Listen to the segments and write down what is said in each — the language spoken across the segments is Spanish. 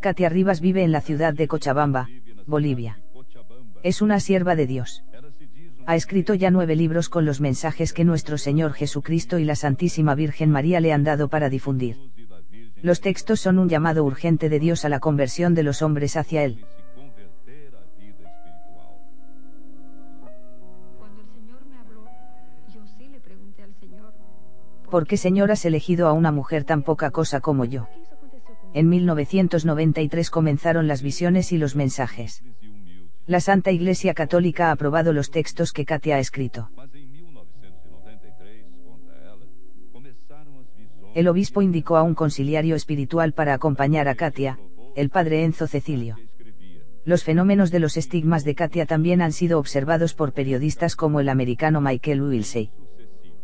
Katia Rivas vive en la ciudad de Cochabamba, Bolivia. Es una sierva de Dios. Ha escrito ya 9 libros con los mensajes que nuestro Señor Jesucristo y la Santísima Virgen María le han dado para difundir. Los textos son un llamado urgente de Dios a la conversión de los hombres hacia Él. ¿Por qué, Señor, has elegido a una mujer tan poca cosa como yo? En 1993 comenzaron las visiones y los mensajes. La Santa Iglesia Católica ha aprobado los textos que Katia ha escrito. El obispo indicó a un conciliario espiritual para acompañar a Katia, el padre Enzo Cecilio. Los fenómenos de los estigmas de Katia también han sido observados por periodistas como el americano Michael Wilsey.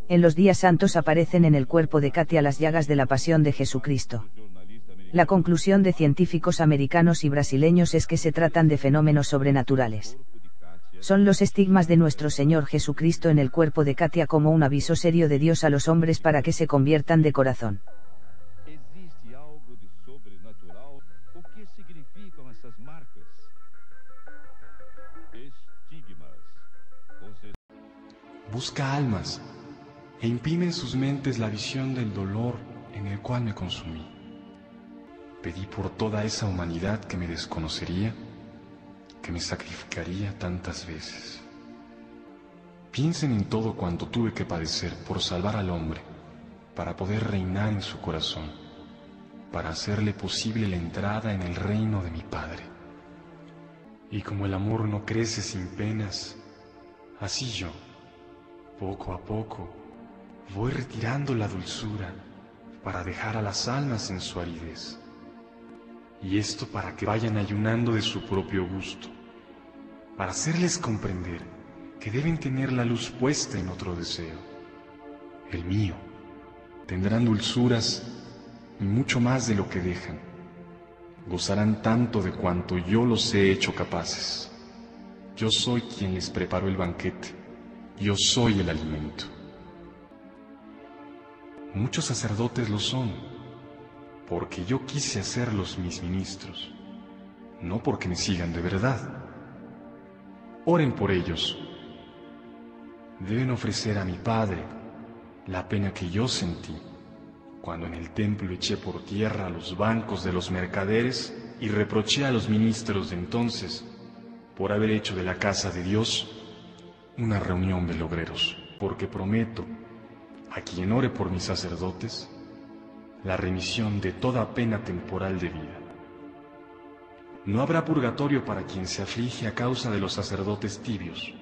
En los días santos aparecen en el cuerpo de Katia las llagas de la pasión de Jesucristo. La conclusión de científicos americanos y brasileños es que se tratan de fenómenos sobrenaturales. Son los estigmas de nuestro Señor Jesucristo en el cuerpo de Katia como un aviso serio de Dios a los hombres para que se conviertan de corazón. ¿Existe algo de sobrenatural? ¿O qué significan estas marcas? Estigmas. Busca almas e imprime en sus mentes la visión del dolor en el cual me consumí. Pedí por toda esa humanidad que me desconocería, que me sacrificaría tantas veces. Piensen en todo cuanto tuve que padecer por salvar al hombre, para poder reinar en su corazón, para hacerle posible la entrada en el reino de mi Padre. Y como el amor no crece sin penas, así yo, poco a poco, voy retirando la dulzura para dejar a las almas en su aridez. Y esto para que vayan ayunando de su propio gusto, para hacerles comprender que deben tener la luz puesta en otro deseo, el mío. Tendrán dulzuras y mucho más de lo que dejan. Gozarán tanto de cuanto yo los he hecho capaces. Yo soy quien les preparó el banquete. Yo soy el alimento. Muchos sacerdotes lo son, porque yo quise hacerlos mis ministros, no porque me sigan de verdad. Oren por ellos. Deben ofrecer a mi Padre la pena que yo sentí cuando en el templo eché por tierra los bancos de los mercaderes y reproché a los ministros de entonces por haber hecho de la casa de Dios una reunión de logreros, porque prometo a quien ore por mis sacerdotes la remisión de toda pena temporal de vida. No habrá purgatorio para quien se aflige a causa de los sacerdotes tibios,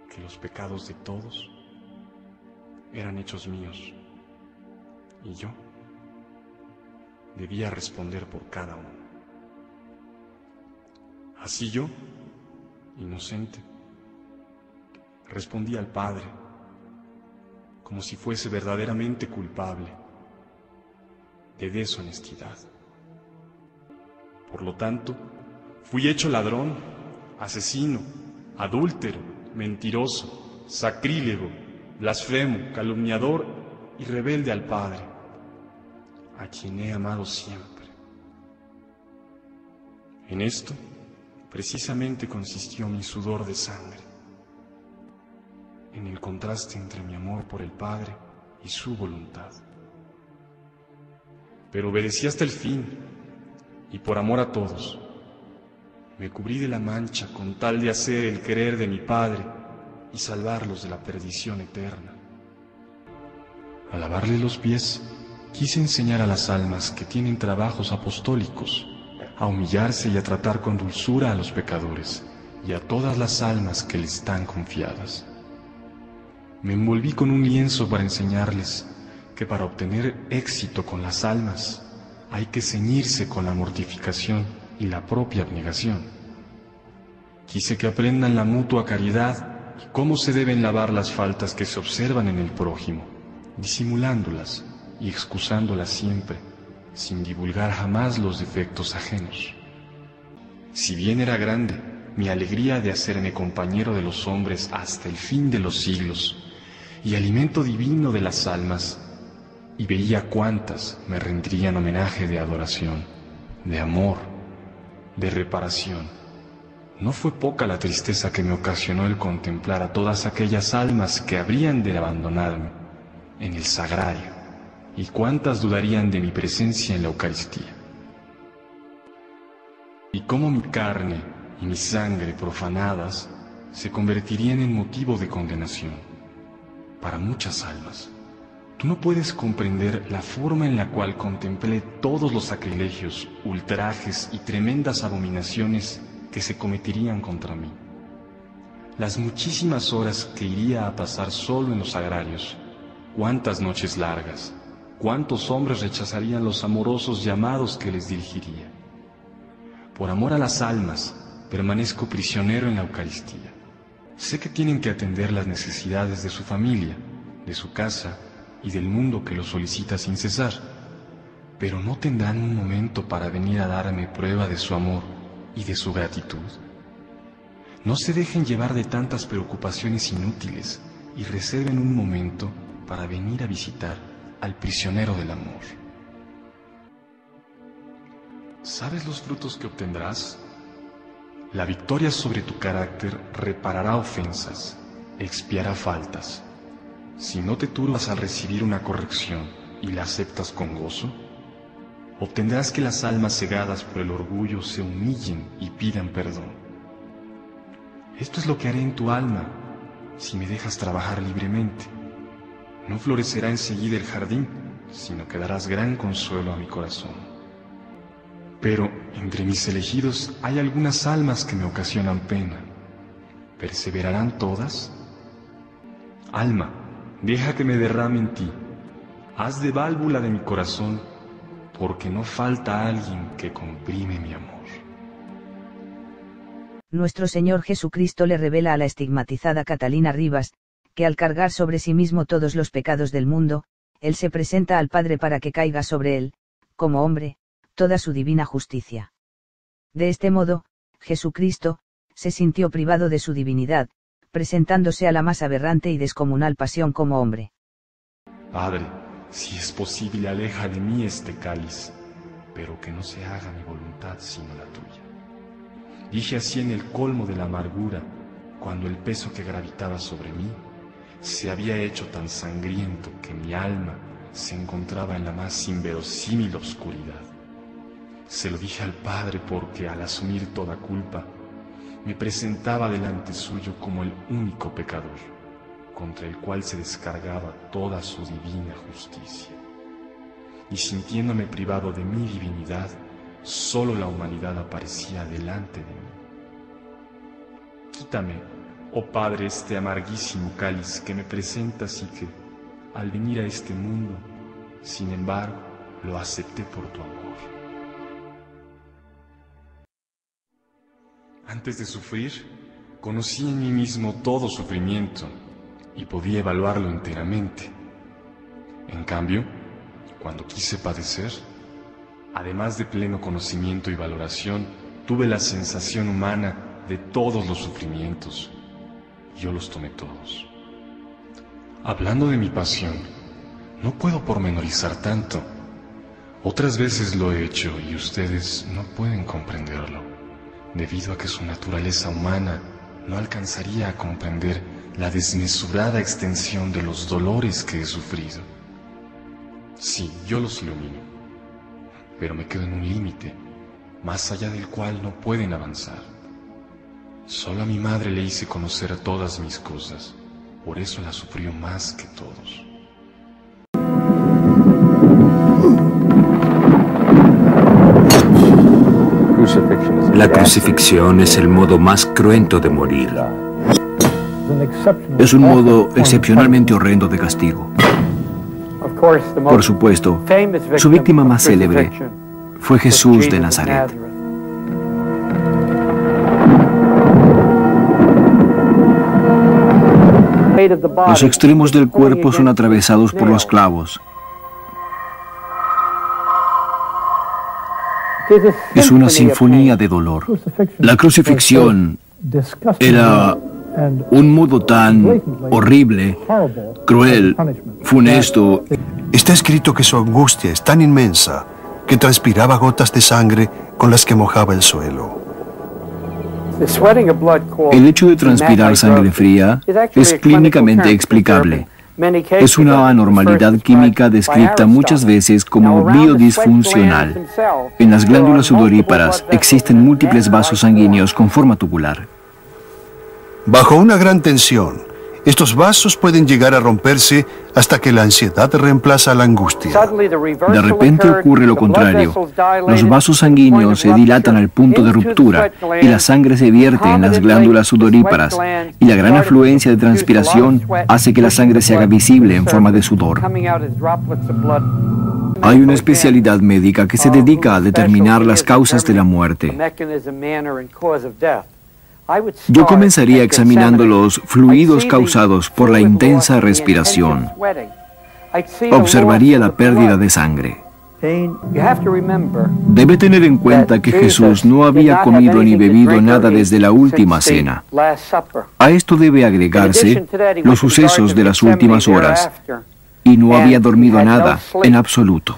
que los pecados de todos eran hechos míos, y yo debía responder por cada uno. Así yo, inocente, respondí al Padre, como si fuese verdaderamente culpable de deshonestidad. Por lo tanto, fui hecho ladrón, asesino, adúltero, mentiroso, sacrílego, blasfemo, calumniador y rebelde al Padre, a quien he amado siempre. En esto, precisamente consistió mi sudor de sangre, en el contraste entre mi amor por el Padre y su voluntad. Pero obedecí hasta el fin, y por amor a todos, me cubrí de la mancha con tal de hacer el querer de mi Padre y salvarlos de la perdición eterna. Al lavarle los pies, quise enseñar a las almas que tienen trabajos apostólicos a humillarse y a tratar con dulzura a los pecadores y a todas las almas que les están confiadas. Me envolví con un lienzo para enseñarles que para obtener éxito con las almas hay que ceñirse con la mortificación y la propia abnegación. Quise que aprendan la mutua caridad y cómo se deben lavar las faltas que se observan en el prójimo, disimulándolas y excusándolas siempre, sin divulgar jamás los defectos ajenos. Si bien era grande mi alegría de hacerme compañero de los hombres hasta el fin de los siglos y alimento divino de las almas, y veía cuántas me rendirían homenaje de adoración, de amor, de reparación. No fue poca la tristeza que me ocasionó el contemplar a todas aquellas almas que habrían de abandonarme en el sagrario, y cuántas dudarían de mi presencia en la Eucaristía. Y cómo mi carne y mi sangre profanadas se convertirían en motivo de condenación para muchas almas. Tú no puedes comprender la forma en la cual contemplé todos los sacrilegios, ultrajes y tremendas abominaciones que se cometerían contra mí. Las muchísimas horas que iría a pasar solo en los sagrarios, cuántas noches largas, cuántos hombres rechazarían los amorosos llamados que les dirigiría. Por amor a las almas, permanezco prisionero en la Eucaristía. Sé que tienen que atender las necesidades de su familia, de su casa y del mundo que lo solicita sin cesar, pero no tendrán un momento para venir a darme prueba de su amor y de su gratitud. No se dejen llevar de tantas preocupaciones inútiles y reserven un momento para venir a visitar al prisionero del amor. ¿Sabes los frutos que obtendrás? La victoria sobre tu carácter reparará ofensas, expiará faltas. Si no te turbas al recibir una corrección y la aceptas con gozo, obtendrás que las almas cegadas por el orgullo se humillen y pidan perdón. Esto es lo que haré en tu alma si me dejas trabajar libremente. No florecerá enseguida el jardín, sino que darás gran consuelo a mi corazón. Pero entre mis elegidos hay algunas almas que me ocasionan pena. ¿Perseverarán todas? Alma, deja que me derrame en ti. Haz de válvula de mi corazón, porque no falta alguien que comprime mi amor. Nuestro Señor Jesucristo le revela a la estigmatizada Catalina Rivas, que al cargar sobre sí mismo todos los pecados del mundo, Él se presenta al Padre para que caiga sobre él, como hombre, toda su divina justicia. De este modo, Jesucristo, se sintió privado de su divinidad, presentándose a la más aberrante y descomunal pasión como hombre. Padre, si es posible, aleja de mí este cáliz, pero que no se haga mi voluntad sino la tuya. Dije así en el colmo de la amargura, cuando el peso que gravitaba sobre mí se había hecho tan sangriento que mi alma se encontraba en la más inverosímil oscuridad. Se lo dije al Padre porque, al asumir toda culpa, me presentaba delante suyo como el único pecador, contra el cual se descargaba toda su divina justicia. Y sintiéndome privado de mi divinidad, solo la humanidad aparecía delante de mí. Quítame, oh Padre, este amarguísimo cáliz que me presentas y que, al venir a este mundo, sin embargo, lo acepté por tu amor. Antes de sufrir, conocí en mí mismo todo sufrimiento y podía evaluarlo enteramente. En cambio, cuando quise padecer, además de pleno conocimiento y valoración, tuve la sensación humana de todos los sufrimientos. Yo los tomé todos. Hablando de mi pasión, no puedo pormenorizar tanto. Otras veces lo he hecho y ustedes no pueden comprenderlo, debido a que su naturaleza humana no alcanzaría a comprender la desmesurada extensión de los dolores que he sufrido. Sí, yo los ilumino, pero me quedo en un límite, más allá del cual no pueden avanzar. Solo a mi madre le hice conocer todas mis cosas, por eso la sufrió más que todos. La crucifixión es el modo más cruento de morir. Es un modo excepcionalmente horrendo de castigo. Por supuesto, su víctima más célebre fue Jesús de Nazaret. Los extremos del cuerpo son atravesados por los clavos. Es una sinfonía de dolor. La crucifixión era un modo tan horrible, cruel, funesto. Está escrito que su angustia es tan inmensa que transpiraba gotas de sangre con las que mojaba el suelo. El hecho de transpirar sangre fría es clínicamente explicable. Es una anormalidad química descrita muchas veces como biodisfuncional. En las glándulas sudoríparas existen múltiples vasos sanguíneos con forma tubular. Bajo una gran tensión, estos vasos pueden llegar a romperse hasta que la ansiedad reemplaza la angustia. De repente ocurre lo contrario. Los vasos sanguíneos se dilatan al punto de ruptura y la sangre se vierte en las glándulas sudoríparas, y la gran afluencia de transpiración hace que la sangre se haga visible en forma de sudor. Hay una especialidad médica que se dedica a determinar las causas de la muerte. Yo comenzaría examinando los fluidos causados por la intensa respiración. Observaría la pérdida de sangre. Debe tener en cuenta que Jesús no había comido ni bebido nada desde la última cena. A esto debe agregarse los sucesos de las últimas horas, y no había dormido nada en absoluto.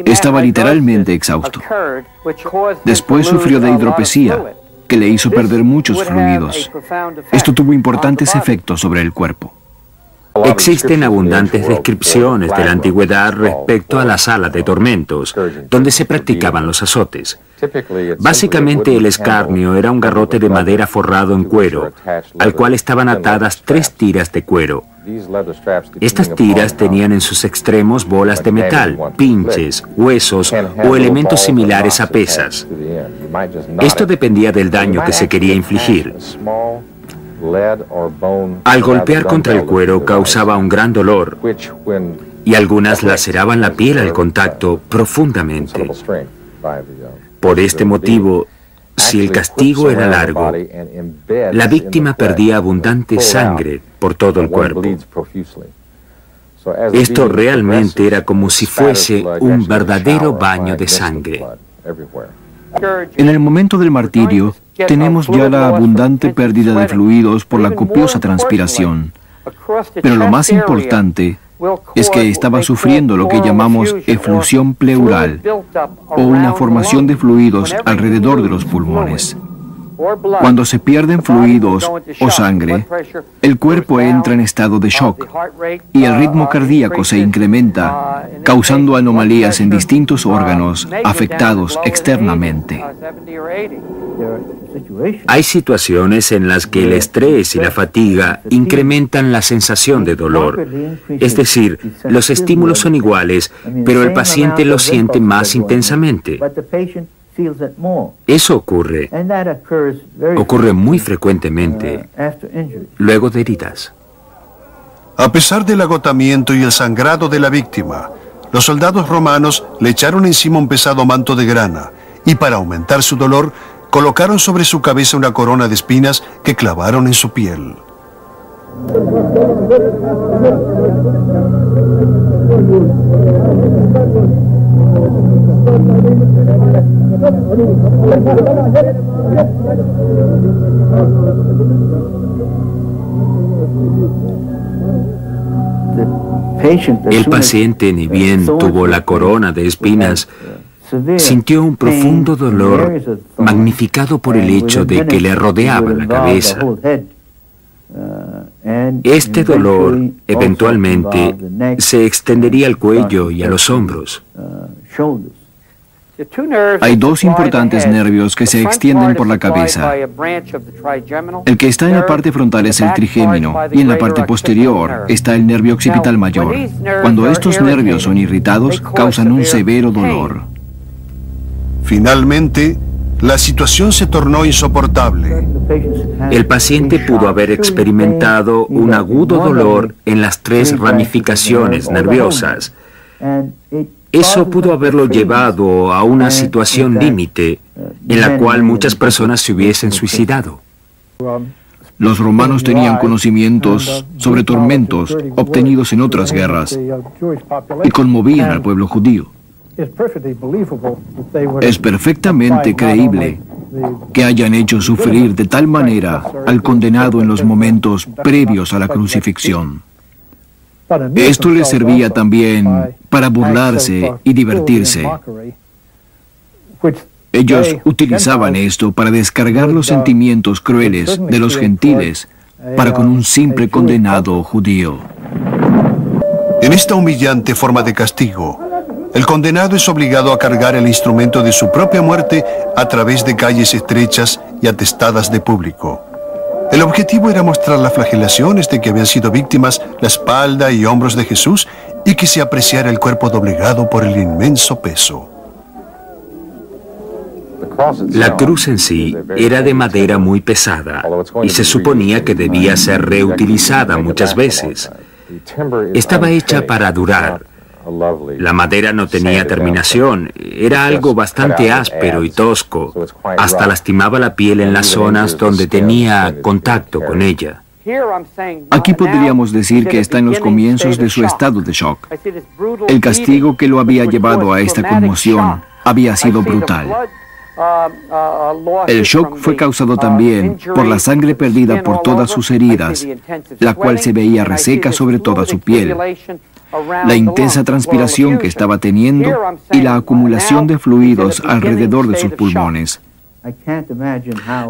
Estaba literalmente exhausto. Después sufrió de hidropesía, que le hizo perder muchos fluidos. Esto tuvo importantes efectos sobre el cuerpo. Existen abundantes descripciones de la antigüedad respecto a la sala de tormentos, donde se practicaban los azotes. Básicamente el escarnio era un garrote de madera forrado en cuero, al cual estaban atadas 3 tiras de cuero. Estas tiras tenían en sus extremos bolas de metal, pinches, huesos o elementos similares a pesas. Esto dependía del daño que se quería infligir. Al golpear contra el cuero causaba un gran dolor, y algunas laceraban la piel al contacto profundamente. Por este motivo, si el castigo era largo, la víctima perdía abundante sangre por todo el cuerpo. Esto realmente era como si fuese un verdadero baño de sangre. En el momento del martirio, tenemos ya la abundante pérdida de fluidos por la copiosa transpiración. Pero lo más importante es que estaba sufriendo lo que llamamos eflusión pleural, o una formación de fluidos alrededor de los pulmones. Cuando se pierden fluidos o sangre, el cuerpo entra en estado de shock y el ritmo cardíaco se incrementa, causando anomalías en distintos órganos afectados externamente. Hay situaciones en las que el estrés y la fatiga incrementan la sensación de dolor. Es decir, los estímulos son iguales, pero el paciente lo siente más intensamente. Eso ocurre muy frecuentemente luego de heridas. A pesar del agotamiento y el sangrado de la víctima, los soldados romanos le echaron encima un pesado manto de grana y, para aumentar su dolor, colocaron sobre su cabeza una corona de espinas que clavaron en su piel. El paciente, ni bien tuvo la corona de espinas, sintió un profundo dolor magnificado por el hecho de que le rodeaba la cabeza. Este dolor eventualmente se extendería al cuello y a los hombros. Hay 2 importantes nervios que se extienden por la cabeza. El que está en la parte frontal es el trigémino y en la parte posterior está el nervio occipital mayor. Cuando estos nervios son irritados, causan un severo dolor. Finalmente, la situación se tornó insoportable. El paciente pudo haber experimentado un agudo dolor en las 3 ramificaciones nerviosas. Eso pudo haberlo llevado a una situación límite en la cual muchas personas se hubiesen suicidado. Los romanos tenían conocimientos sobre tormentos obtenidos en otras guerras y conmovían al pueblo judío. Es perfectamente creíble que hayan hecho sufrir de tal manera al condenado en los momentos previos a la crucifixión. Esto les servía también para burlarse y divertirse. Ellos utilizaban esto para descargar los sentimientos crueles de los gentiles para con un simple condenado judío. En esta humillante forma de castigo, el condenado es obligado a cargar el instrumento de su propia muerte a través de calles estrechas y atestadas de público. El objetivo era mostrar las flagelaciones de que habían sido víctimas la espalda y hombros de Jesús y que se apreciara el cuerpo doblegado por el inmenso peso. La cruz en sí era de madera muy pesada y se suponía que debía ser reutilizada muchas veces. Estaba hecha para durar. La madera no tenía terminación, era algo bastante áspero y tosco, hasta lastimaba la piel en las zonas donde tenía contacto con ella. Aquí podríamos decir que está en los comienzos de su estado de shock. El castigo que lo había llevado a esta conmoción había sido brutal. El shock fue causado también por la sangre perdida por todas sus heridas, la cual se veía reseca sobre toda su piel, la intensa transpiración que estaba teniendo y la acumulación de fluidos alrededor de sus pulmones.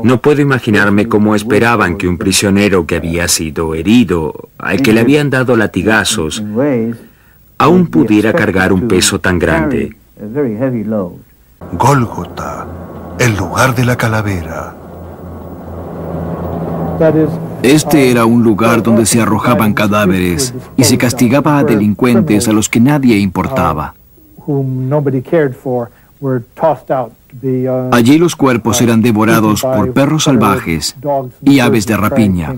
No puedo imaginarme cómo esperaban que un prisionero que había sido herido, al que le habían dado latigazos, aún pudiera cargar un peso tan grande. Gólgota, el lugar de la calavera. Este era un lugar donde se arrojaban cadáveres y se castigaba a delincuentes a los que nadie importaba. Allí los cuerpos eran devorados por perros salvajes y aves de rapiña.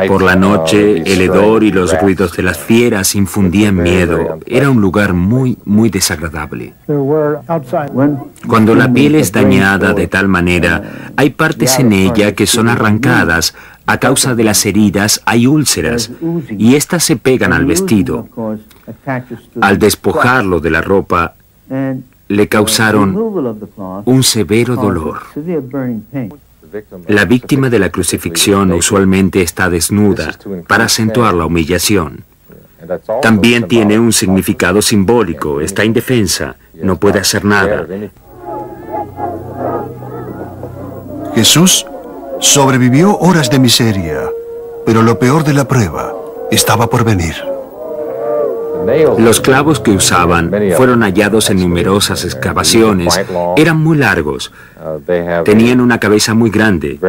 Por la noche, el hedor y los ruidos de las fieras infundían miedo. Era un lugar muy, muy desagradable. Cuando la piel es dañada de tal manera, hay partes en ella que son arrancadas. A causa de las heridas hay úlceras, y éstas se pegan al vestido. Al despojarlo de la ropa, le causaron un severo dolor. La víctima de la crucifixión usualmente está desnuda para acentuar la humillación. También tiene un significado simbólico, está indefensa, no puede hacer nada. Jesús sobrevivió horas de miseria, pero lo peor de la prueba estaba por venir. Los clavos que usaban fueron hallados en numerosas excavaciones. Eran muy largos. Tenían una cabeza muy grande.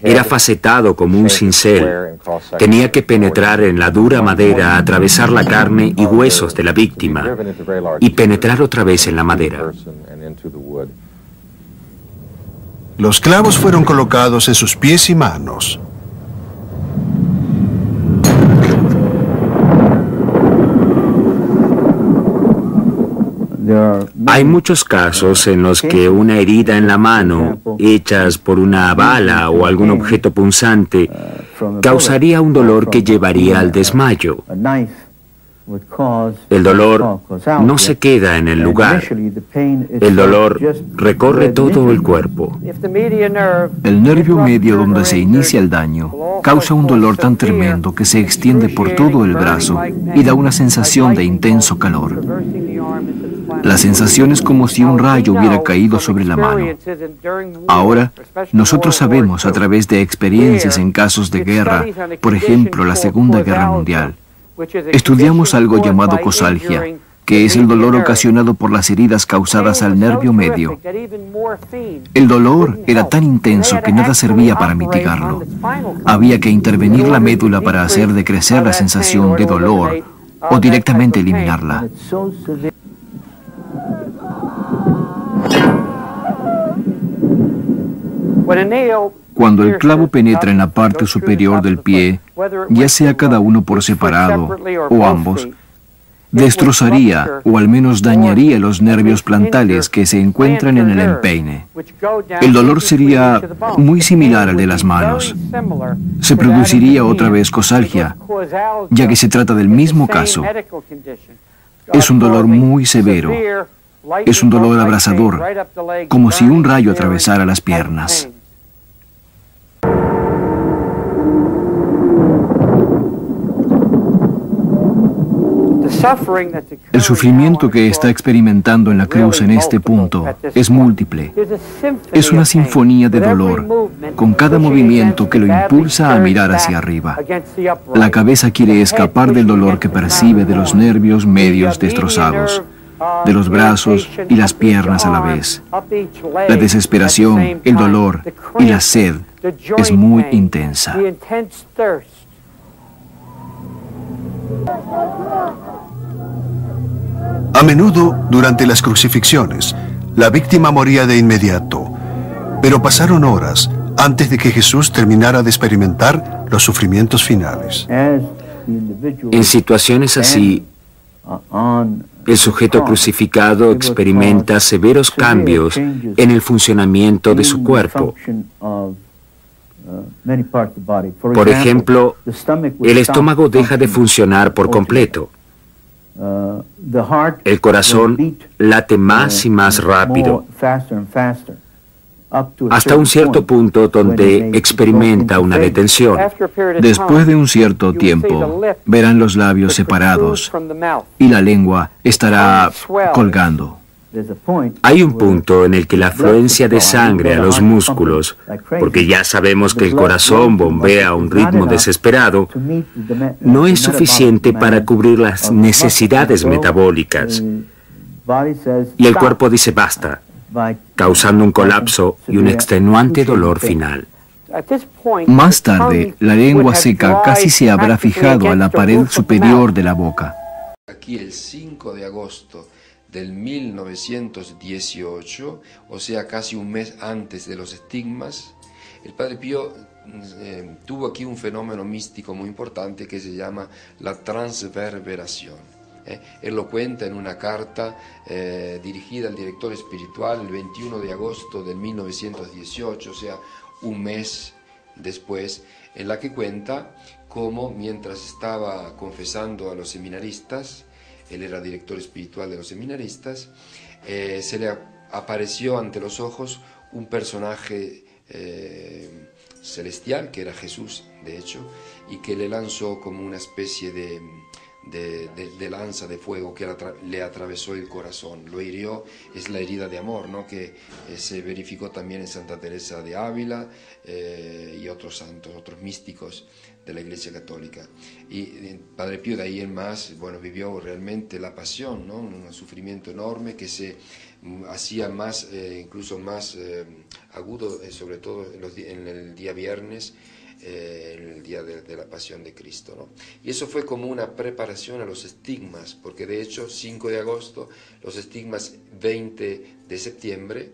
Era facetado como un cincel. Tenía que penetrar en la dura madera, atravesar la carne y huesos de la víctima y penetrar otra vez en la madera. Los clavos fueron colocados en sus pies y manos. Hay muchos casos en los que una herida en la mano, hechas por una bala o algún objeto punzante, causaría un dolor que llevaría al desmayo. El dolor no se queda en el lugar. El dolor recorre todo el cuerpo. El nervio medio donde se inicia el daño causa un dolor tan tremendo que se extiende por todo el brazo y da una sensación de intenso calor. La sensación es como si un rayo hubiera caído sobre la mano. Ahora, nosotros sabemos a través de experiencias en casos de guerra, por ejemplo, la Segunda Guerra Mundial, estudiamos algo llamado cosalgia, que es el dolor ocasionado por las heridas causadas al nervio medio. El dolor era tan intenso que nada servía para mitigarlo. Había que intervenir la médula para hacer decrecer la sensación de dolor o directamente eliminarla. Cuando el clavo penetra en la parte superior del pie, ya sea cada uno por separado o ambos, destrozaría o al menos dañaría los nervios plantales que se encuentran en el empeine. El dolor sería muy similar al de las manos. Se produciría otra vez cosalgia, ya que se trata del mismo caso. Es un dolor muy severo. Es un dolor abrasador, como si un rayo atravesara las piernas. El sufrimiento que está experimentando en la cruz en este punto es múltiple. Es una sinfonía de dolor, con cada movimiento que lo impulsa a mirar hacia arriba. La cabeza quiere escapar del dolor que percibe de los nervios medios destrozados, de los brazos y las piernas a la vez. La desesperación, el dolor y la sed es muy intensa. A menudo, durante las crucifixiones, la víctima moría de inmediato, pero pasaron horas antes de que Jesús terminara de experimentar los sufrimientos finales. En situaciones así, el sujeto crucificado experimenta severos cambios en el funcionamiento de su cuerpo. Por ejemplo, el estómago deja de funcionar por completo. El corazón late más y más rápido, hasta un cierto punto donde experimenta una detención. Después de un cierto tiempo, verán los labios separados y la lengua estará colgando. Hay un punto en el que la afluencia de sangre a los músculos, porque ya sabemos que el corazón bombea a un ritmo desesperado, no es suficiente para cubrir las necesidades metabólicas. Y el cuerpo dice basta, causando un colapso y un extenuante dolor final. Más tarde, la lengua seca casi se habrá fijado a la pared superior de la boca. Aquí el 5 de agosto del 1918, o sea, casi un mes antes de los estigmas, el Padre Pío tuvo aquí un fenómeno místico muy importante que se llama la transverberación. Él lo cuenta en una carta dirigida al director espiritual el 21 de agosto del 1918, o sea, un mes después, en la que cuenta cómo mientras estaba confesando a los seminaristas, él era director espiritual de los seminaristas, se le apareció ante los ojos un personaje celestial, que era Jesús, de hecho, y que le lanzó como una especie de lanza de fuego que le atravesó el corazón, lo hirió. Es la herida de amor, ¿no?, que se verificó también en Santa Teresa de Ávila y otros santos, otros místicos de la Iglesia Católica. Y Padre Pío de ahí en más, bueno, vivió realmente la pasión, ¿no?, un sufrimiento enorme que se hacía más, incluso más agudo, sobre todo en el día viernes, en el día de la pasión de Cristo, ¿no? Y eso fue como una preparación a los estigmas, porque de hecho 5 de agosto, los estigmas 20 de septiembre,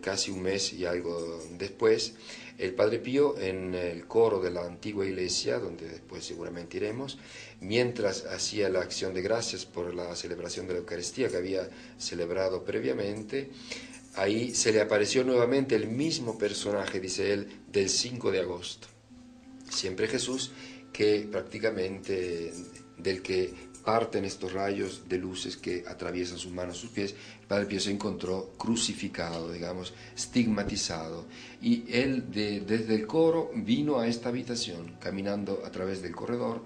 casi un mes y algo después, el Padre Pío en el coro de la antigua iglesia, donde después seguramente iremos, mientras hacía la acción de gracias por la celebración de la Eucaristía que había celebrado previamente, ahí se le apareció nuevamente el mismo personaje, dice él, del 5 de agosto. Siempre Jesús, que prácticamente del que parten estos rayos de luces que atraviesan sus manos, sus pies. El Padre Pío se encontró crucificado, digamos, estigmatizado. Y él desde el coro vino a esta habitación, caminando a través del corredor,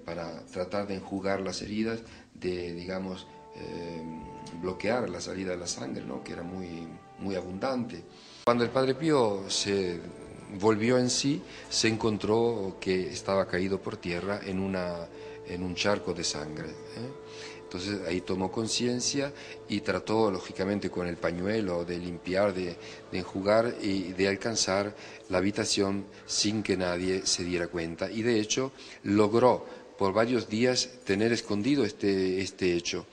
para tratar de enjugar las heridas, de, digamos, bloquear la salida de la sangre, ¿no?, que era muy abundante. Cuando el Padre Pío se volvió en sí, se encontró que estaba caído por tierra en un charco de sangre. Entonces ahí tomó conciencia y trató, lógicamente, con el pañuelo de limpiar, de enjugar y de alcanzar la habitación sin que nadie se diera cuenta. Y de hecho logró por varios días tener escondido este hecho.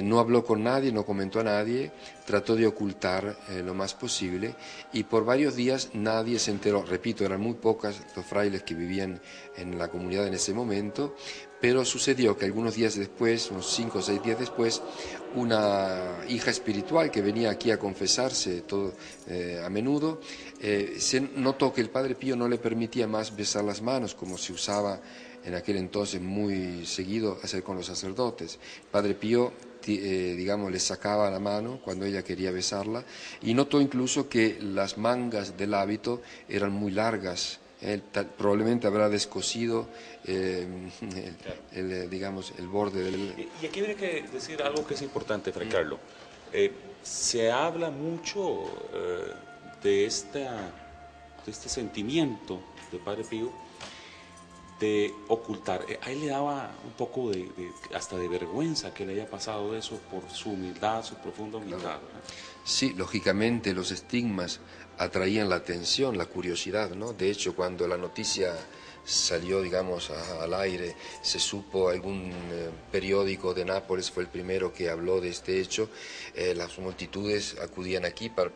No habló con nadie, no comentó a nadie, trató de ocultar lo más posible, y por varios días nadie se enteró. Repito, eran muy pocos los frailes que vivían en la comunidad en ese momento, pero sucedió que algunos días después, unos 5 o 6 días después, una hija espiritual que venía aquí a confesarse a menudo, se notó que el Padre Pío no le permitía más besar las manos, como se usaba en aquel entonces muy seguido hacer con los sacerdotes. Padre Pío, digamos, le sacaba la mano cuando ella quería besarla, y notó incluso que las mangas del hábito eran muy largas, Él probablemente habrá descosido digamos, el borde del... Y aquí viene que decir algo que es importante, Fray Carlo. Se habla mucho de este sentimiento de Padre Pío de ocultar. A él le daba un poco hasta de vergüenza que le haya pasado eso por su humildad, su profunda humildad, ¿no? Sí, lógicamente los estigmas atraían la atención, la curiosidad, ¿no? De hecho, cuando la noticia salió, digamos, al aire, se supo, algún periódico de Nápoles fue el primero que habló de este hecho, las multitudes acudían aquí por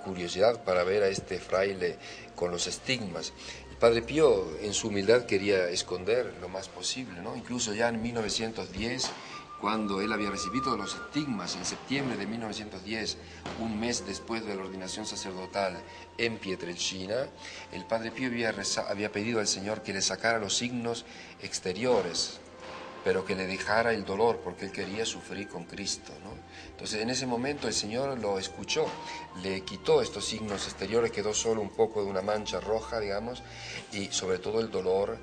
curiosidad para ver a este fraile con los estigmas. El Padre Pío, en su humildad, quería esconder lo más posible, ¿no? Incluso ya en 1910, cuando él había recibido los estigmas, en septiembre de 1910, un mes después de la ordenación sacerdotal en Pietrelcina, el Padre Pío había pedido al Señor que le sacara los signos exteriores, pero que le dejara el dolor, porque él quería sufrir con Cristo, ¿no? Entonces, en ese momento el Señor lo escuchó, le quitó estos signos exteriores, quedó solo un poco de una mancha roja, digamos, y sobre todo el dolor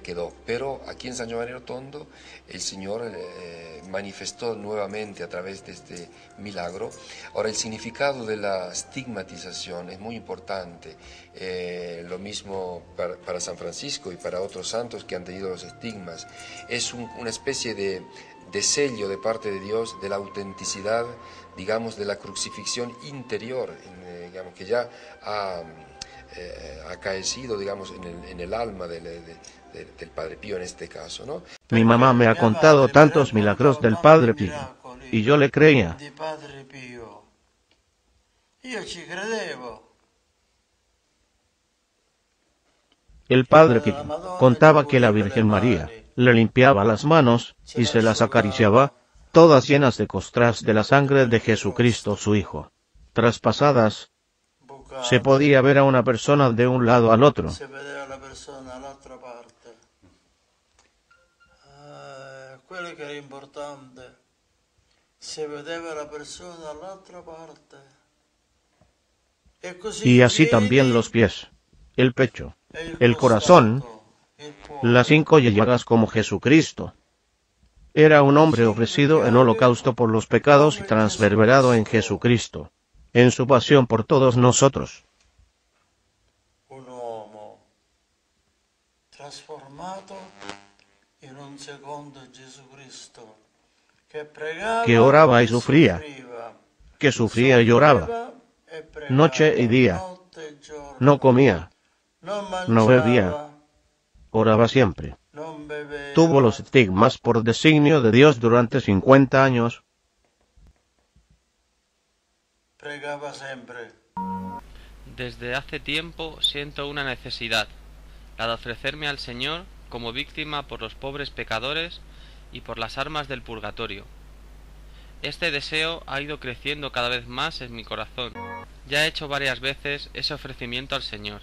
quedó. Pero aquí en San Giovanni Rotondo el Señor manifestó nuevamente a través de este milagro. Ahora, el significado de la estigmatización es muy importante. Lo mismo para San Francisco y para otros santos que han tenido los estigmas. Es una especie de sello de parte de Dios de la autenticidad, digamos, de la crucifixión interior, digamos, que ya ha acaecido, digamos, en el alma del Padre Pío en este caso, ¿no? Mi mamá me ha contado tantos milagros del Padre Pío, y yo le creía. El Padre Pío contaba que la Virgen María le limpiaba las manos y se las acariciaba, todas llenas de costras de la sangre de Jesucristo su Hijo. Traspasadas, se podía ver a una persona de un lado al otro. Quello che era importante, se vedeva la persona all'altra parte. Y así también los pies, el pecho, el corazón, las 5 llagas como Jesucristo. Era un hombre ofrecido en holocausto por los pecados y transverberado en Jesucristo, en su pasión por todos nosotros. Un uomo trasformato in un secondo Jesucristo, que oraba y sufría, que sufría y lloraba, noche y día, no comía, no bebía, oraba siempre. Tuvo los estigmas por designio de Dios durante 50 años. Pregaba siempre. Desde hace tiempo siento una necesidad, la de ofrecerme al Señor como víctima por los pobres pecadores y por las almas del purgatorio. Este deseo ha ido creciendo cada vez más en mi corazón. Ya he hecho varias veces ese ofrecimiento al Señor,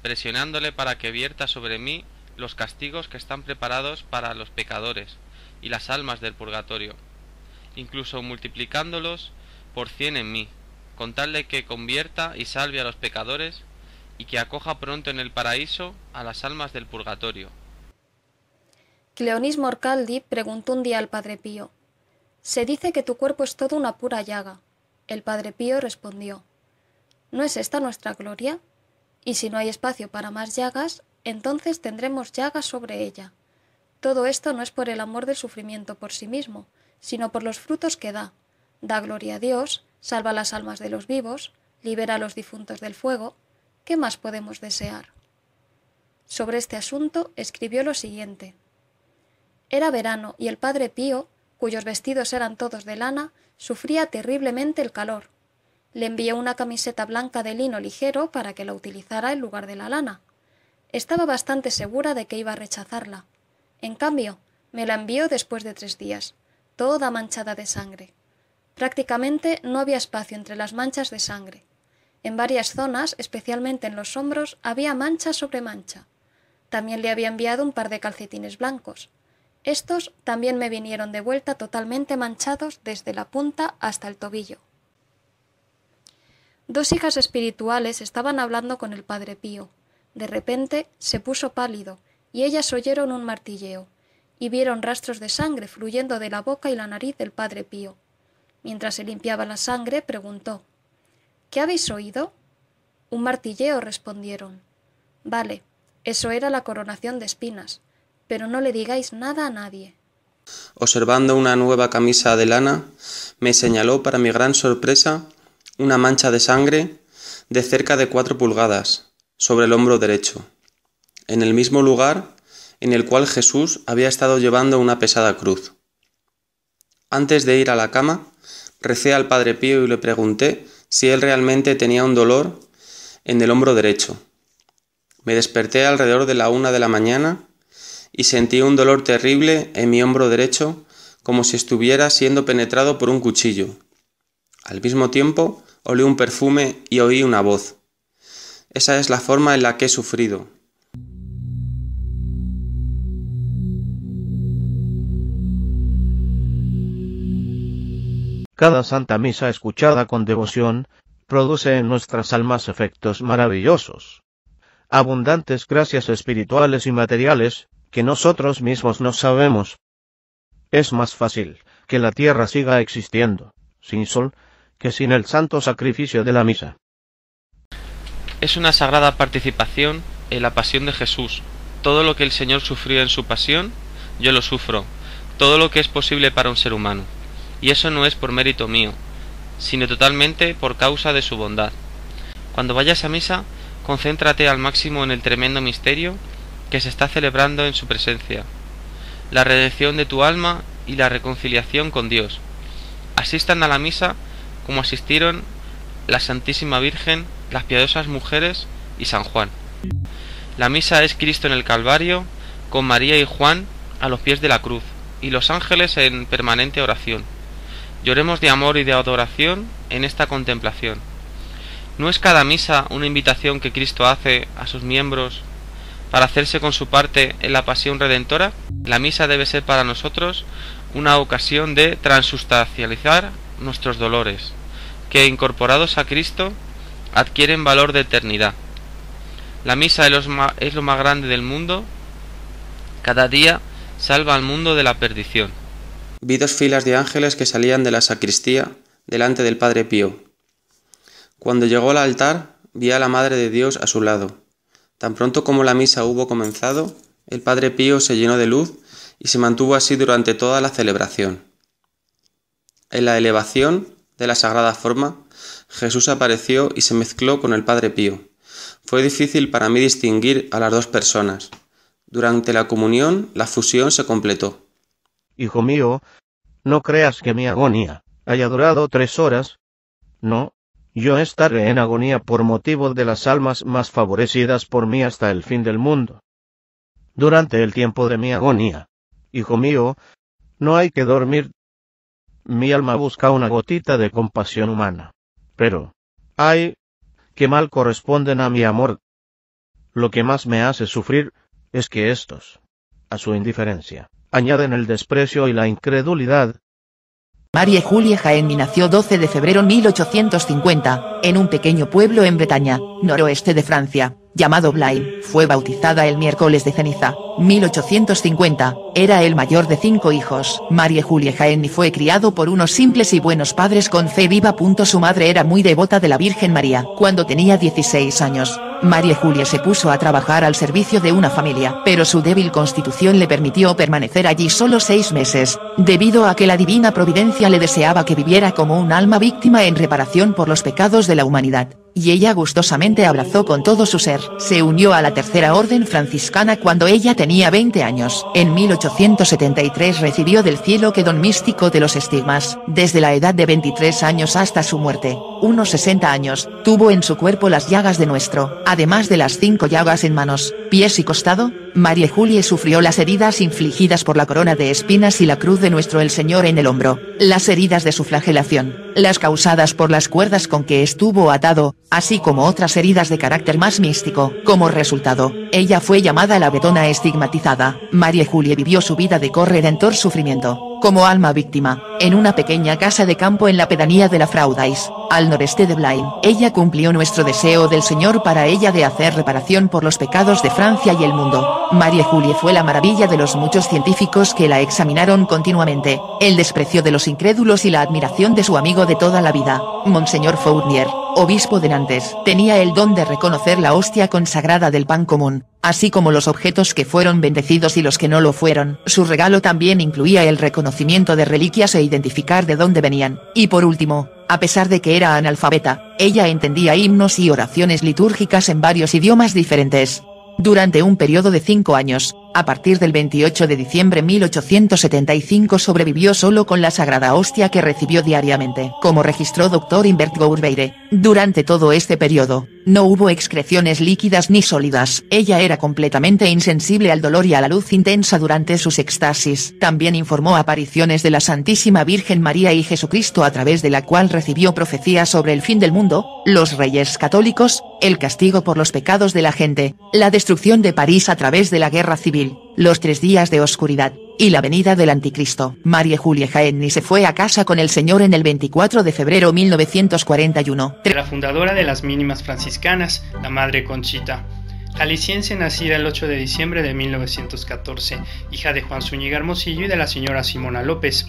presionándole para que vierta sobre mí los castigos que están preparados para los pecadores y las almas del purgatorio, incluso multiplicándolos por 100 en mí, con tal de que convierta y salve a los pecadores y que acoja pronto en el paraíso a las almas del purgatorio. Cleonis Morcaldi preguntó un día al Padre Pío: «Se dice que tu cuerpo es toda una pura llaga». El Padre Pío respondió: «¿No es esta nuestra gloria? Y si no hay espacio para más llagas, entonces tendremos llagas sobre ella. Todo esto no es por el amor del sufrimiento por sí mismo, sino por los frutos que da. Da gloria a Dios, salva las almas de los vivos, libera a los difuntos del fuego. ¿Qué más podemos desear?». Sobre este asunto escribió lo siguiente: «Era verano y el Padre Pío, cuyos vestidos eran todos de lana, sufría terriblemente el calor. Le envié una camiseta blanca de lino ligero para que la utilizara en lugar de la lana. Estaba bastante segura de que iba a rechazarla. En cambio, me la envió después de 3 días, toda manchada de sangre. Prácticamente no había espacio entre las manchas de sangre. En varias zonas, especialmente en los hombros, había mancha sobre mancha. También le había enviado un par de calcetines blancos. Estos también me vinieron de vuelta totalmente manchados desde la punta hasta el tobillo». 2 hijas espirituales estaban hablando con el Padre Pío. De repente se puso pálido, y ellas oyeron un martilleo, y vieron rastros de sangre fluyendo de la boca y la nariz del Padre Pío. Mientras se limpiaba la sangre, preguntó: ¿Qué habéis oído? Un martilleo, respondieron. Vale, eso era la coronación de espinas, pero no le digáis nada a nadie. Observando una nueva camisa de lana, me señaló, para mi gran sorpresa, una mancha de sangre de cerca de 4 pulgadas sobre el hombro derecho, en el mismo lugar en el cual Jesús había estado llevando una pesada cruz. Antes de ir a la cama, recé al Padre Pío y le pregunté si él realmente tenía un dolor en el hombro derecho. Me desperté alrededor de la 1 de la mañana y sentí un dolor terrible en mi hombro derecho, como si estuviera siendo penetrado por un cuchillo. Al mismo tiempo, olí un perfume y oí una voz. Esa es la forma en la que he sufrido. Cada Santa Misa escuchada con devoción produce en nuestras almas efectos maravillosos, abundantes gracias espirituales y materiales que nosotros mismos no sabemos. Es más fácil que la tierra siga existiendo, sin sol, que sin el santo sacrificio de la misa. Es una sagrada participación en la pasión de Jesús. Todo lo que el Señor sufrió en su pasión, yo lo sufro. Todo lo que es posible para un ser humano. Y eso no es por mérito mío, sino totalmente por causa de su bondad. Cuando vayas a misa, concéntrate al máximo en el tremendo misterio que se está celebrando en su presencia, la redención de tu alma y la reconciliación con Dios. Asistan a la misa como asistieron la Santísima Virgen, las piadosas mujeres y San Juan. La misa es Cristo en el Calvario, con María y Juan a los pies de la cruz, y los ángeles en permanente oración. Lloremos de amor y de adoración en esta contemplación. ¿No es cada misa una invitación que Cristo hace a sus miembros para hacerse con su parte en la pasión redentora? La misa debe ser para nosotros una ocasión de transustancializar nuestros dolores, que incorporados a Cristo adquieren valor de eternidad. La misa es lo más grande del mundo. Cada día salva al mundo de la perdición. Vi 2 filas de ángeles que salían de la sacristía delante del Padre Pío. Cuando llegó al altar, vi a la Madre de Dios a su lado. Tan pronto como la misa hubo comenzado, el Padre Pío se llenó de luz y se mantuvo así durante toda la celebración. En la elevación de la Sagrada Forma, Jesús apareció y se mezcló con el Padre Pío. Fue difícil para mí distinguir a las 2 personas. Durante la comunión, la fusión se completó. Hijo mío, no creas que mi agonía haya durado 3 horas. No, yo estaré en agonía por motivo de las almas más favorecidas por mí hasta el fin del mundo. Durante el tiempo de mi agonía, hijo mío, no hay que dormir. Mi alma busca una gotita de compasión humana. Pero, ¡ay!, qué mal corresponden a mi amor. Lo que más me hace sufrir es que estos, a su indiferencia, añaden el desprecio y la incredulidad. Marie Julie Jaenny nació 12 de febrero 1850, en un pequeño pueblo en Bretaña, noroeste de Francia, llamado Blain. Fue bautizada el miércoles de ceniza, 1850, era el mayor de 5 hijos. Marie Julie Jaenny fue criado por unos simples y buenos padres con fe viva. Su madre era muy devota de la Virgen María. Cuando tenía 16 años, Marie Julie se puso a trabajar al servicio de una familia, pero su débil constitución le permitió permanecer allí solo 6 meses, debido a que la divina providencia le deseaba que viviera como un alma víctima en reparación por los pecados de la humanidad, y ella gustosamente abrazó con todo su ser. Se unió a la Tercera Orden Franciscana cuando ella tenía 20 años. En 1873 recibió del cielo que don místico de los estigmas. Desde la edad de 23 años hasta su muerte, unos 60 años, tuvo en su cuerpo las llagas de nuestro. Además de las 5 llagas en manos, pies y costado, Marie Julie sufrió las heridas infligidas por la corona de espinas y la cruz de nuestro el Señor en el hombro, las heridas de su flagelación, las causadas por las cuerdas con que estuvo atado, así como otras heridas de carácter más místico. Como resultado, ella fue llamada la Bedona estigmatizada. Marie Julie vivió su vida de corredentor sufrimiento. Como alma víctima, en una pequeña casa de campo en la pedanía de la Fraudais, al noreste de Blain. Ella cumplió nuestro deseo del Señor para ella de hacer reparación por los pecados de Francia y el mundo. Marie Julie fue la maravilla de los muchos científicos que la examinaron continuamente, el desprecio de los incrédulos y la admiración de su amigo de toda la vida, Monseñor Fournier, obispo de Nantes. Tenía el don de reconocer la hostia consagrada del pan común, así como los objetos que fueron bendecidos y los que no lo fueron. Su regalo también incluía el reconocimiento de reliquias e identificar de dónde venían. Y por último, a pesar de que era analfabeta, ella entendía himnos y oraciones litúrgicas en varios idiomas diferentes. Durante un periodo de 5 años, a partir del 28 de diciembre de 1875 sobrevivió solo con la sagrada hostia que recibió diariamente. Como registró Dr. Humbert Gourbeire, durante todo este periodo, no hubo excreciones líquidas ni sólidas. Ella era completamente insensible al dolor y a la luz intensa durante sus éxtasis. También informó apariciones de la Santísima Virgen María y Jesucristo a través de la cual recibió profecías sobre el fin del mundo, los reyes católicos, el castigo por los pecados de la gente, la destrucción de París a través de la guerra civil, los 3 días de oscuridad, y la venida del anticristo. Marie Julie Jaenny se fue a casa con el Señor en el 24 de febrero de 1941. La fundadora de las mínimas franciscanas, la Madre Conchita, jalisciense nacida el 8 de diciembre de 1914, hija de Juan Zúñiga Hermosillo y de la señora Simona López,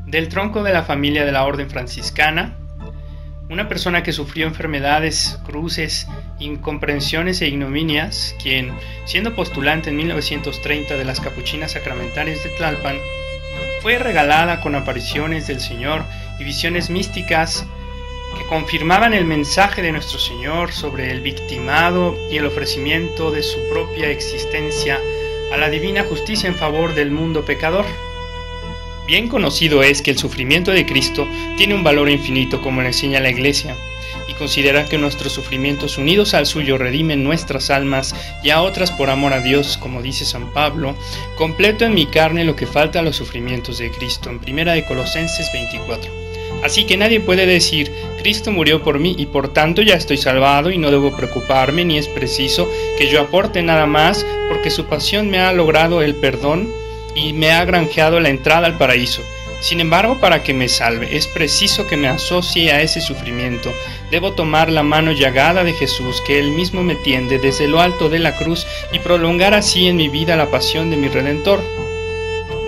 del tronco de la familia de la Orden Franciscana, una persona que sufrió enfermedades, cruces, incomprensiones e ignominias, quien, siendo postulante en 1930 de las Capuchinas Sacramentales de Tlalpan, fue regalada con apariciones del Señor y visiones místicas que confirmaban el mensaje de nuestro Señor sobre el victimado y el ofrecimiento de su propia existencia a la divina justicia en favor del mundo pecador. Bien conocido es que el sufrimiento de Cristo tiene un valor infinito, como le enseña la Iglesia, y considera que nuestros sufrimientos unidos al suyo redimen nuestras almas y a otras por amor a Dios, como dice San Pablo: completo en mi carne lo que falta a los sufrimientos de Cristo, en 1 de Colosenses 24. Así que nadie puede decir: Cristo murió por mí y por tanto ya estoy salvado y no debo preocuparme, ni es preciso que yo aporte nada más, porque su pasión me ha logrado el perdón y me ha granjeado la entrada al paraíso. Sin embargo, para que me salve, es preciso que me asocie a ese sufrimiento. Debo tomar la mano llagada de Jesús, que Él mismo me tiende desde lo alto de la cruz, y prolongar así en mi vida la pasión de mi Redentor.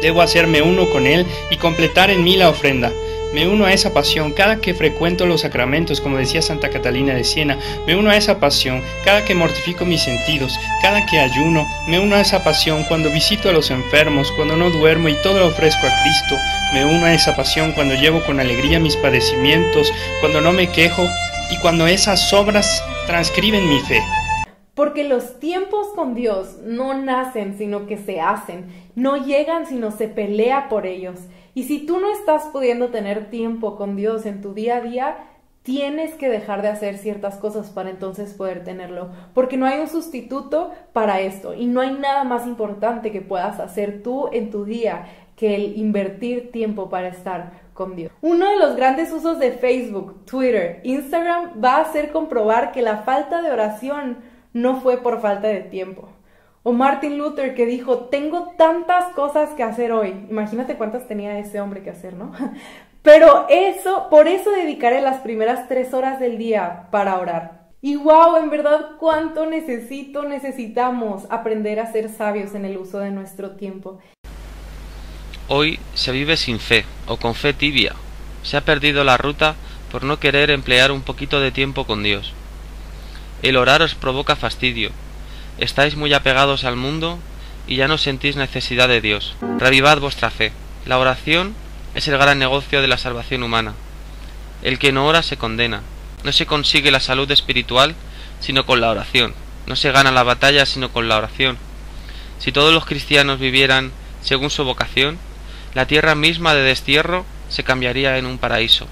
Debo hacerme uno con Él y completar en mí la ofrenda. Me uno a esa pasión cada que frecuento los sacramentos, como decía Santa Catalina de Siena. Me uno a esa pasión cada que mortifico mis sentidos, cada que ayuno. Me uno a esa pasión cuando visito a los enfermos, cuando no duermo y todo lo ofrezco a Cristo. Me uno a esa pasión cuando llevo con alegría mis padecimientos, cuando no me quejo y cuando esas obras transcriben mi fe. Porque los tiempos con Dios no nacen, sino que se hacen. No llegan, sino se pelea por ellos. Y si tú no estás pudiendo tener tiempo con Dios en tu día a día, tienes que dejar de hacer ciertas cosas para entonces poder tenerlo. Porque no hay un sustituto para esto. Y no hay nada más importante que puedas hacer tú en tu día que el invertir tiempo para estar con Dios. Uno de los grandes usos de Facebook, Twitter, Instagram va a ser comprobar que la falta de oración no fue por falta de tiempo. O Martin Luther, que dijo: tengo tantas cosas que hacer hoy. Imagínate cuántas tenía ese hombre que hacer, ¿no? Pero por eso dedicaré las primeras 3 horas del día para orar. Y wow, en verdad, cuánto necesitamos aprender a ser sabios en el uso de nuestro tiempo. Hoy se vive sin fe, o con fe tibia. Se ha perdido la ruta por no querer emplear un poquito de tiempo con Dios. El orar os provoca fastidio. Estáis muy apegados al mundo y ya no sentís necesidad de Dios. Reavivad vuestra fe. La oración es el gran negocio de la salvación humana. El que no ora se condena. No se consigue la salud espiritual sino con la oración. No se gana la batalla sino con la oración. Si todos los cristianos vivieran según su vocación, la tierra misma de destierro se cambiaría en un paraíso.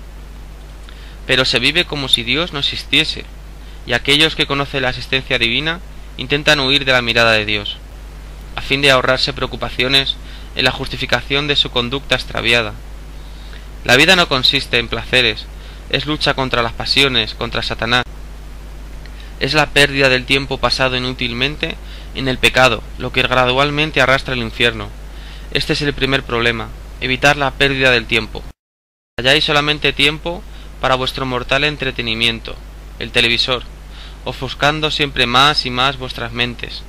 Pero se vive como si Dios no existiese, y aquellos que conocen la existencia divina intentan huir de la mirada de Dios, a fin de ahorrarse preocupaciones en la justificación de su conducta extraviada. La vida no consiste en placeres, es lucha contra las pasiones, contra Satanás. Es la pérdida del tiempo pasado inútilmente en el pecado, lo que gradualmente arrastra al infierno. Este es el primer problema, evitar la pérdida del tiempo. Halláis solamente tiempo para vuestro mortal entretenimiento, el televisor, ofuscando siempre más y más vuestras mentes,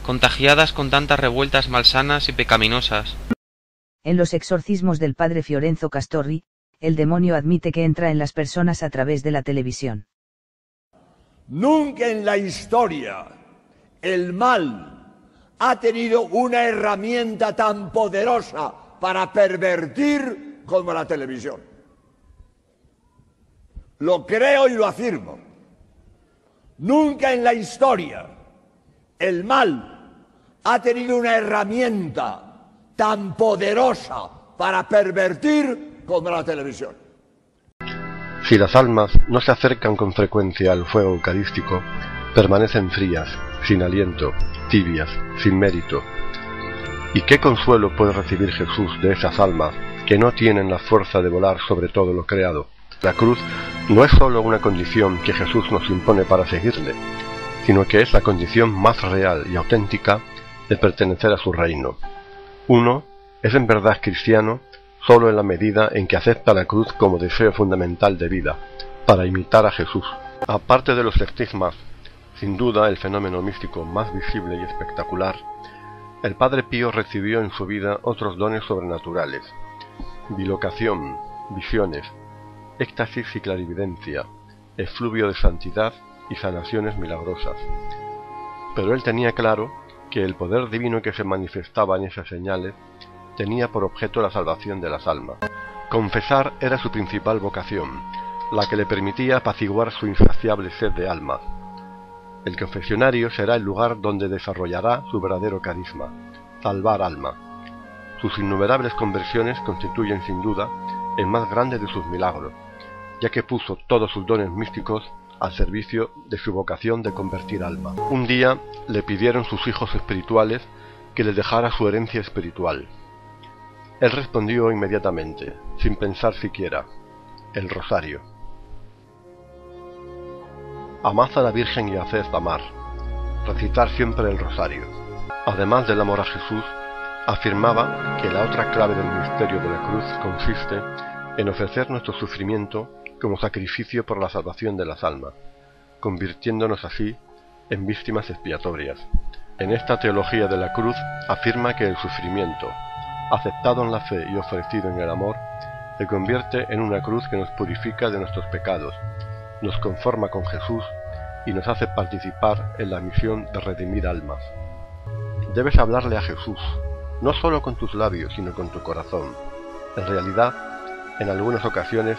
contagiadas con tantas revueltas malsanas y pecaminosas. En los exorcismos del padre Fiorenzo Castorri, el demonio admite que entra en las personas a través de la televisión. Nunca en la historia el mal ha tenido una herramienta tan poderosa para pervertir como la televisión. Lo creo y lo afirmo. Nunca en la historia el mal ha tenido una herramienta tan poderosa para pervertir como la televisión. Si las almas no se acercan con frecuencia al fuego eucarístico, permanecen frías, sin aliento, tibias, sin mérito. ¿Y qué consuelo puede recibir Jesús de esas almas que no tienen la fuerza de volar sobre todo lo creado? La cruz no es sólo una condición que Jesús nos impone para seguirle, sino que es la condición más real y auténtica de pertenecer a su reino. Uno es en verdad cristiano solo en la medida en que acepta la cruz como deseo fundamental de vida, para imitar a Jesús. Aparte de los estigmas, sin duda el fenómeno místico más visible y espectacular, el Padre Pío recibió en su vida otros dones sobrenaturales: bilocación, visiones, éxtasis y clarividencia, efluvio de santidad y sanaciones milagrosas. Pero él tenía claro que el poder divino que se manifestaba en esas señales tenía por objeto la salvación de las almas. Confesar era su principal vocación, la que le permitía apaciguar su insaciable sed de almas. El confesionario será el lugar donde desarrollará su verdadero carisma, salvar alma. Sus innumerables conversiones constituyen sin duda el más grande de sus milagros, ya que puso todos sus dones místicos al servicio de su vocación de convertir alma. Un día le pidieron sus hijos espirituales que les dejara su herencia espiritual. Él respondió inmediatamente, sin pensar siquiera: el rosario. Amad a la Virgen y haced amar. Recitar siempre el rosario. Además del amor a Jesús, afirmaba que la otra clave del misterio de la cruz consiste en ofrecer nuestro sufrimiento como sacrificio por la salvación de las almas, convirtiéndonos así en víctimas expiatorias. En esta teología de la cruz afirma que el sufrimiento, aceptado en la fe y ofrecido en el amor, se convierte en una cruz que nos purifica de nuestros pecados, nos conforma con Jesús y nos hace participar en la misión de redimir almas. Debes hablarle a Jesús, no solo con tus labios, sino con tu corazón. En realidad, en algunas ocasiones,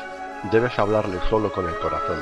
debes hablarle solo con el corazón.